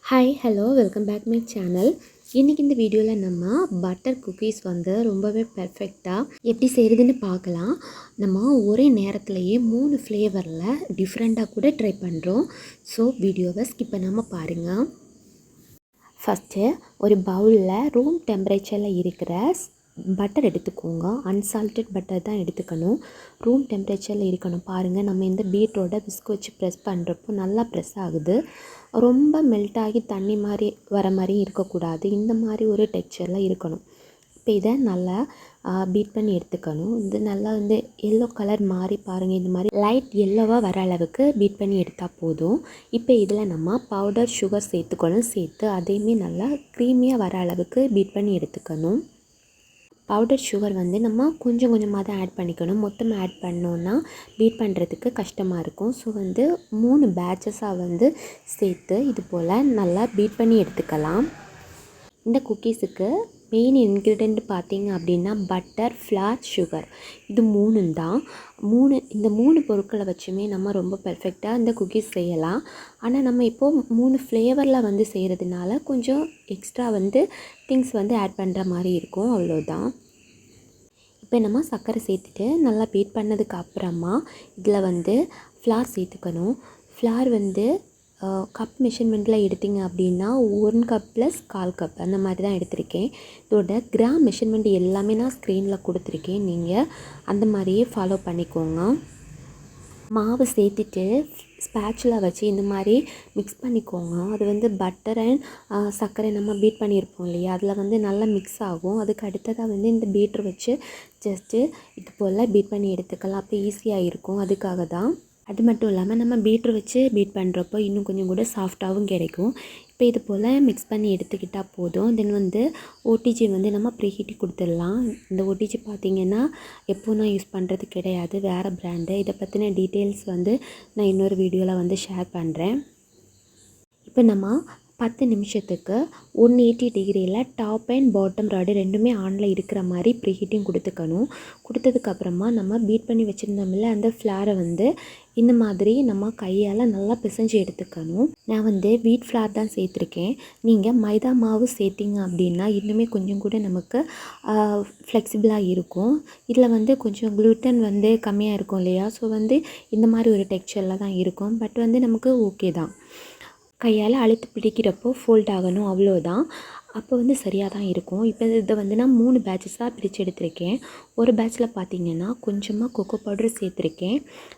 Hi hello welcome back my channel. இன்றைக்கி இந்த வீடியோவில் நம்ம பட்டர் குக்கீஸ் ரொம்பவே பெர்ஃபெக்டாக எப்படி செய்கிறதுன்னு பார்க்கலாம். நம்ம ஒரே நேரத்துலையே 3 ஃப்ளேவரில் டிஃப்ரெண்ட்டாக கூட ட்ரை பண்ணுறோம். ஸோ வீடியோவை ஸ்கிப் பண்ணாமல் பாருங்கள். ஃபஸ்ட்டு ஒரு பவுலில் ரூம் டெம்பரேச்சரில் இருக்கிற பட்டர் எடுத்துக்கோங்க. அன்சால்டட் பட்டர் தான் எடுத்துக்கணும். ரூம் டெம்பரேச்சரில் இருக்கணும். பாருங்கள், நம்ம இந்த பீட்ரோட விஸ்க் வச்சு ப்ரெஸ் பண்ணுறப்போ நல்லா ப்ரெஸ் ஆகுது. ரொம்ப மெல்ட் ஆகி தண்ணி மாதிரி வர மாதிரி இருக்கக்கூடாது. இந்த மாதிரி ஒரு டெக்ஸ்சரில் இருக்கணும். இப்போ இதை நல்லா பீட் பண்ணி எடுத்துக்கணும். இது நல்லா எல்லோ கலர் மாதிரி பாருங்கள், இந்த மாதிரி லைட் எல்லோவாக வர அளவுக்கு பீட் பண்ணி எடுத்தால் போதும். இப்போ இதில் நம்ம பவுடர் சுகர் சேர்த்துக்கணும். சேர்த்து அதையுமே நல்லா க்ரீமியாக வர அளவுக்கு பீட் பண்ணி எடுத்துக்கணும். பவுடர் சுகர் நம்ம கொஞ்சம் கொஞ்சமாக தான் ஆட் பண்ணிக்கணும். மொத்தமாக ஆட் பண்ணோன்னா பீட் பண்ணுறதுக்கு கஷ்டமாக இருக்கும். ஸோ 3 பேட்சஸாக சேர்த்து இது போல் நல்லா பீட் பண்ணி எடுத்துக்கலாம். இந்த குக்கீஸுக்கு மெயின் இன்க்ரீடியண்ட் பார்த்திங்க அப்படின்னா பட்டர், ஃப்ளார், சுகர், இது 3 தான். இந்த 3 பொருட்களை வச்சுமே நம்ம ரொம்ப பெர்ஃபெக்டாக இந்த குக்கீஸ் செய்யலாம். ஆனால் நம்ம இப்போது 3 ஃப்ளேவரில் செய்கிறதுனால கொஞ்சம் எக்ஸ்ட்ரா திங்ஸ் ஆட் பண்ணுற மாதிரி இருக்கும், அவ்வளோதான். இப்போ நம்ம சர்க்கரை சேர்த்துட்டு நல்லா பீட் பண்ணதுக்கு அப்புறமா இதில் ஃப்ளார் சேர்த்துக்கணும். ஃப்ளார் கப் மெஷர்மெண்ட்டில் எடுத்திங்க அப்படின்னா 1 கப் + 1/4 கப் அந்த மாதிரி தான் எடுத்திருக்கேன். இதோட கிராம் மெஷர்மெண்ட் எல்லாமே நான் ஸ்க்ரீனில் கொடுத்துருக்கேன். நீங்கள் அந்த மாதிரியே ஃபாலோ பண்ணிக்கோங்க. மாவு சேர்த்துட்டு ஸ்பேச்சுலா வச்சு இந்த மாதிரி மிக்ஸ் பண்ணிக்கோங்க. அது பட்டர் அண்ட் சர்க்கரை நம்ம பீட் பண்ணியிருப்போம் இல்லையா, அதில் நல்லா மிக்ஸ் ஆகும். அதுக்கு அடுத்ததாக இந்த பீட்டர் வச்சு ஜஸ்ட்டு இது போல் பீட் பண்ணி எடுத்துக்கலாம். அப்போ ஈஸியாக இருக்கும். அதுக்காக தான். அது மட்டும் இல்லாமல் நம்ம பீட்டர் வச்சு பீட் பண்ணுறப்போ இன்னும் கொஞ்சம் கூட சாஃப்டாகவும் கிடைக்கும். இப்போ இது போல் மிக்ஸ் பண்ணி எடுத்துக்கிட்டால் போதும். தென் ஓடிஜி நம்ம ப்ரீஹீட்டி கொடுத்துடலாம். இந்த ஓடிஜி பார்த்திங்கன்னா எப்போ நான் யூஸ் பண்ணுறது கிடையாது, வேறு பிராண்டு. இதை பற்றின டீட்டெயில்ஸ் நான் இன்னொரு வீடியோவில் ஷேர் பண்ணுறேன். இப்போ நம்ம 10 நிமிஷத்துக்கு 180 டிகிரியில் டாப் அண்ட் பாட்டம் ராடு ரெண்டுமே ஆனில் இருக்கிற மாதிரி ப்ரீஹீட்டிங் கொடுத்துக்கணும். கொடுத்ததுக்கப்புறமா நம்ம பீட் பண்ணி வச்சுருந்தோம்ல அந்த ஃப்ளாரை இந்த மாதிரி நம்ம கையால் நல்லா பிசைஞ்சு எடுத்துக்கணும். நான் வீட் ஃப்ளார் தான் சேர்த்துருக்கேன். நீங்கள் மைதா மாவு சேர்த்திங்க அப்படின்னா இன்னுமே கொஞ்சம் கூட நமக்கு ஃப்ளெக்சிபிளாக இருக்கும். இதில் கொஞ்சம் க்ளூட்டன் கம்மியாக இருக்கும் இல்லையா, ஸோ இந்த மாதிரி ஒரு டெக்ஸ்சரில் தான் இருக்கும். பட் நமக்கு ஓகே தான். கையால் அழுத்தி பிடிக்கிறப்போ ஃபோல்ட் ஆகணும், அவ்வளோதான். அப்போ சரியாக தான் இருக்கும். இப்போ இதை நான் 3 பேட்சஸாக பிரித்து எடுத்திருக்கேன். ஒரு பேட்சில் பார்த்திங்கன்னா கொஞ்சமாக கொக்கோ பவுடர் சேர்த்துருக்கேன்.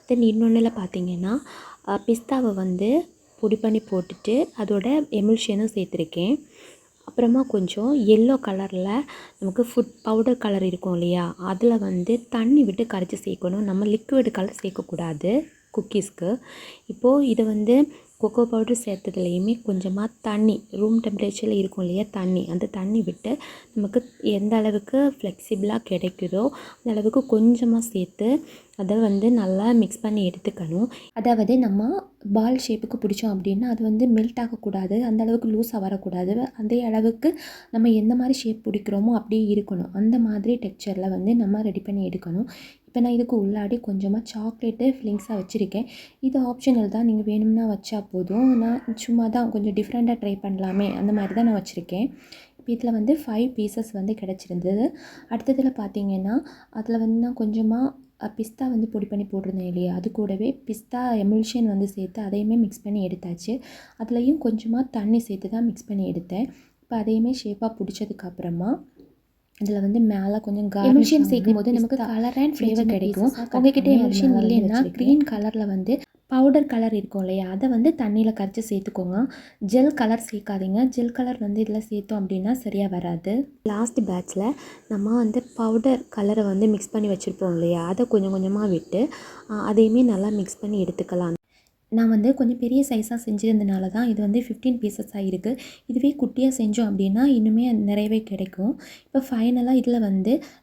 தென் இன்னொன்றில் பார்த்திங்கன்னா பிஸ்தாவை பொடி பண்ணி போட்டுட்டு அதோட எமுல்ஷனும் சேர்த்துருக்கேன். அப்புறமா கொஞ்சம் எல்லோ கலரில் நமக்கு ஃபுட் பவுடர் கலர் இருக்கும் இல்லையா, அதில் தண்ணி விட்டு கரைச்சி சேர்க்கணும். நம்ம லிக்விட் கலர் சேர்க்கக்கூடாது குக்கீஸ்க்கு. இப்போது இதை கொக்கோ பவுடர் சேர்த்ததுலேயுமே கொஞ்சமாக தண்ணி, ரூம் டெம்பரேச்சரில் இருக்கும் இல்லையா தண்ணி, அந்த தண்ணி விட்டு நமக்கு எந்த அளவுக்கு ஃப்ளெக்சிபிளாக கிடைக்குதோ அந்த அளவுக்கு கொஞ்சமாக சேர்த்து அதை நல்லா மிக்ஸ் பண்ணி எடுத்துக்கணும். அதாவது நம்ம பால் ஷேப்புக்கு பிடிச்சோம் அப்படின்னா அது மெல்ட் ஆகக்கூடாது, அந்த அளவுக்கு லூஸாக வரக்கூடாது. அதே அளவுக்கு நம்ம எந்த மாதிரி ஷேப் பிடிக்கிறோமோ அப்படியே இருக்கணும். அந்த மாதிரி டெக்ஸ்சரில் நம்ம ரெடி பண்ணி எடுக்கணும். இப்போ நான் இதுக்கு உள்ளாடி கொஞ்சமாக சாக்லேட்டு ஃபில்லிங்ஸாக வச்சுருக்கேன். இது ஆப்ஷனல் தான், நீங்கள் வேணும்னா வச்சா போதும். நான் சும்மா தான் கொஞ்சம் டிஃப்ரெண்ட்டாக ட்ரை பண்ணலாமே அந்த மாதிரி தான் நான் வச்சுருக்கேன். இப்போ இதில் 5 பீசஸ் கிடச்சிருந்தது. அடுத்ததில் பார்த்திங்கன்னா அதில் நான் கொஞ்சமாக பிஸ்தா பொடி பண்ணி போட்டிருந்தேன் இல்லையா, அது கூடவே பிஸ்தா எமுல்ஷன் சேர்த்து அதையுமே மிக்ஸ் பண்ணி எடுத்தாச்சு. அதுலேயும் கொஞ்சமாக தண்ணி சேர்த்து தான் மிக்ஸ் பண்ணி எடுத்தேன். இப்போ அதையுமே ஷேப்பாக பிடிச்சதுக்கப்புறமா இதில் மேலே கொஞ்சம் எமுல்ஷன் சேர்க்கும் போது நமக்கு கலர் அண்ட் ஃப்ளேவர் கிடைக்கும். உங்ககிட்ட எமுல்ஷன் இல்லைன்னா க்ரீன் கலரில் பவுடர் கலர் இருக்கும் இல்லையா, அதை தண்ணியில் கரைச்சி சேர்த்துக்கோங்க. ஜெல் கலர் சேர்க்காதீங்க. ஜெல் கலர் இதில் சேர்த்தோம் அப்படின்னா சரியாக வராது. லாஸ்ட் பேட்சில் நம்ம பவுடர் கலரை மிக்ஸ் பண்ணி வச்சுருப்போம் இல்லையா, அதை கொஞ்சம் கொஞ்சமாக விட்டு அதையுமே நல்லா மிக்ஸ் பண்ணி எடுத்துக்கலாம். நான் கொஞ்சம் பெரிய சைஸாக செஞ்சுருந்தனால தான் இது 15 பீசஸாக இருக்குது. இதுவே குட்டியாக செஞ்சோம் அப்படின்னா இன்னுமே நிறையவே கிடைக்கும். இப்போ ஃபைனலாக இதில்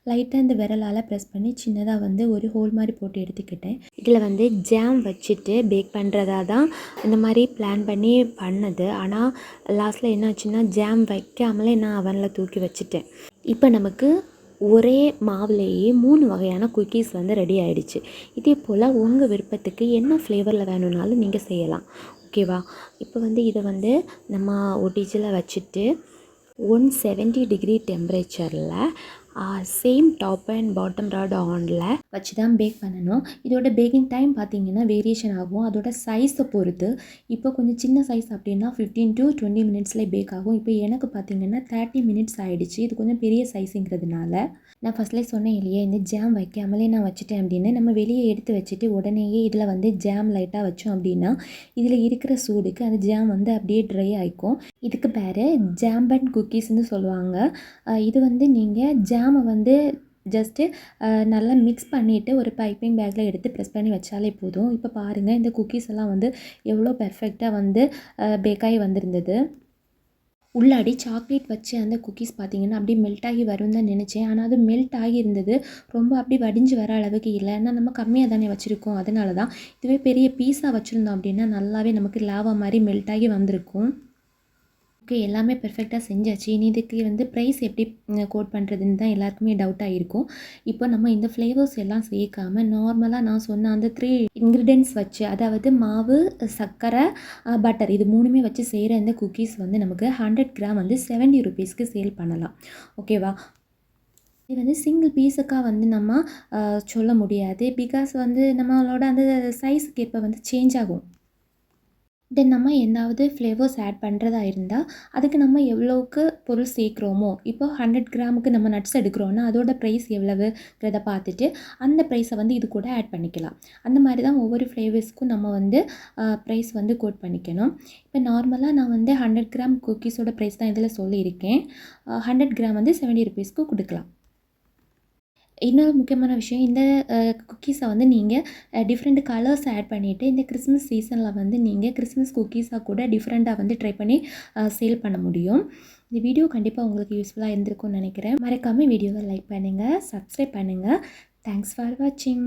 லைட்டாக இந்த விரலால் ப்ரெஸ் பண்ணி சின்னதாக ஒரு ஹோல் மாதிரி போட்டு எடுத்துக்கிட்டேன். இதில் ஜாம் வச்சுட்டு பேக் பண்ணுறதா தான் இந்த மாதிரி பிளான் பண்ணி பண்ணது. ஆனால் லாஸ்ட்டில் என்ன ஆச்சுன்னா ஜாம் வைக்காமலே நான் அவனில் தூக்கி வச்சுட்டேன். இப்போ நமக்கு ஒரே மாவுலேயே 3 வகையான குக்கீஸ் ரெடி ஆகிடுச்சு. இதே போல் உங்கள் விருப்பத்துக்கு என்ன ஃப்ளேவரில் வேணும்னாலும் நீங்கள் செய்யலாம். ஓகேவா? இப்போ வந்து இதை வந்து நம்ம ஒட்டிஜில் வச்சுட்டு 170 டிகிரி டெம்பரேச்சரில் same top and bottom rod ஆனில் வச்சு தான் பேக் பண்ணணும். இதோட பேக்கிங் டைம் பார்த்திங்கன்னா வேரியேஷன் ஆகும் அதோட சைஸை பொறுத்து. இப்போ கொஞ்சம் சின்ன சைஸ் அப்படின்னா 15 to 20 மினிட்ஸில் பேக் ஆகும். இப்போ எனக்கு பார்த்திங்கன்னா 30 மினிட்ஸ் ஆகிடுச்சு. இது கொஞ்சம் பெரிய சைஸுங்கிறதுனால நான் ஃபஸ்ட்லேயே சொன்னேன் இல்லையே, இந்த ஜாம் வைக்காமலே நான் வச்சுட்டேன் அப்படின்னு. நம்ம வெளியே எடுத்து வச்சுட்டு உடனேயே இதில் வந்து ஜாம் லைட்டாக வச்சோம் அப்படின்னா இதில் இருக்கிற சூடுக்கு அந்த ஜாம் வந்து அப்படியே ட்ரை ஆகிக்கும். இதுக்கு பேர் ஜாம் அண்ட் குக்கீஸ்ன்னு சொல்லுவாங்க. இது வந்து நீங்கள் ஜாமை வந்து ஜஸ்ட்டு நல்லா மிக்ஸ் பண்ணிவிட்டு ஒரு பைப்பிங் பேக்கில் எடுத்து ப்ரெஸ் பண்ணி வச்சாலே போதும். இப்போ பாருங்கள், இந்த குக்கீஸ் எல்லாம் வந்து எவ்வளோ பெர்ஃபெக்டாக வந்து பேக்காகி வந்திருந்தது. உள்ளாடி சாக்லேட் வச்சு அந்த குக்கீஸ் பார்த்திங்கன்னா அப்படியே மெல்ட் ஆகி வரும்னு தான் நினச்சேன். ஆனால் அது மெல்ட் ஆகி இருந்தது. ரொம்ப அப்படி வடிஞ்சு வர அளவுக்கு இல்லை. ஏன்னா நம்ம கம்மியாக தானே வச்சுருக்கோம், அதனால தான். இதுவே பெரிய பீஸாக வச்சுருந்தோம் அப்படின்னா நல்லாவே நமக்கு லாவா மாதிரி மெல்ட் ஆகி வந்திருக்கும். ஓகே, எல்லாமே பெர்ஃபெக்டாக செஞ்சாச்சு. இனி இதுக்கு வந்து ப்ரைஸ் எப்படி கோட் பண்ணுறதுன்னு தான் எல்லாருக்குமே டவுட்டாக இருக்கும். இப்போ நம்ம இந்த ஃப்ளேவர்ஸ் எல்லாம் சேர்க்காமல் நார்மலாக நான் சொன்ன அந்த 3 இன்க்ரீடியன்ட்ஸ் வச்சு, அதாவது மாவு, சர்க்கரை, பட்டர், இது 3மே வச்சு செய்கிற இந்த குக்கீஸ் வந்து நமக்கு 100 கிராம் வந்து 70 ருபீஸ்க்கு சேல் பண்ணலாம். ஓகேவா? இது வந்து சிங்கிள் பீஸுக்காக வந்து நம்ம சொல்ல முடியாது. பிகாஸ் வந்து நம்மளோட அந்த சைஸுக்கு ஏற்ப வந்து சேஞ்ச் ஆகும். தென் நம்ம எந்தாவது ஃப்ளேவர்ஸ் ஆட் பண்ணுறதா இருந்தால் அதுக்கு நம்ம எவ்வளோவுக்கு பொருள் சேர்க்குறோமோ, இப்போ 100 கிராமுக்கு நம்ம நட்ஸ் எடுக்கிறோன்னா அதோட ப்ரைஸ் எவ்வளவுங்கிறத பார்த்துட்டு அந்த ப்ரைஸை வந்து இது கூட ஆட் பண்ணிக்கலாம். அந்த மாதிரி தான் ஒவ்வொரு ஃப்ளேவர்ஸ்க்கும் நம்ம வந்து ப்ரைஸ் வந்து கோட் பண்ணிக்கணும். இப்போ நார்மலாக நான் வந்து 100 கிராம் குக்கீஸோட ப்ரைஸ் தான் இதில் சொல்லியிருக்கேன். 100 கிராம் வந்து 70 ருபீஸ்க்கு கொடுக்கலாம். இன்னொரு முக்கியமான விஷயம், இந்த குக்கீஸை வந்து நீங்கள் டிஃப்ரெண்ட் கலர்ஸ் ஆட் பண்ணிவிட்டு இந்த கிறிஸ்மஸ் சீசனில் வந்து நீங்கள் கிறிஸ்மஸ் குக்கீஸாக கூட டிஃப்ரெண்ட்டாக வந்து ட்ரை பண்ணி சேல் பண்ண முடியும். இந்த வீடியோ கண்டிப்பாக உங்களுக்கு யூஸ்ஃபுல்லாக இருந்திருக்கும்னு நினைக்கிறேன். மறக்காமல் வீடியோவை லைக் பண்ணுங்கள், சப்ஸ்கிரைப் பண்ணுங்கள். தேங்க்ஸ் ஃபார் வாட்சிங்.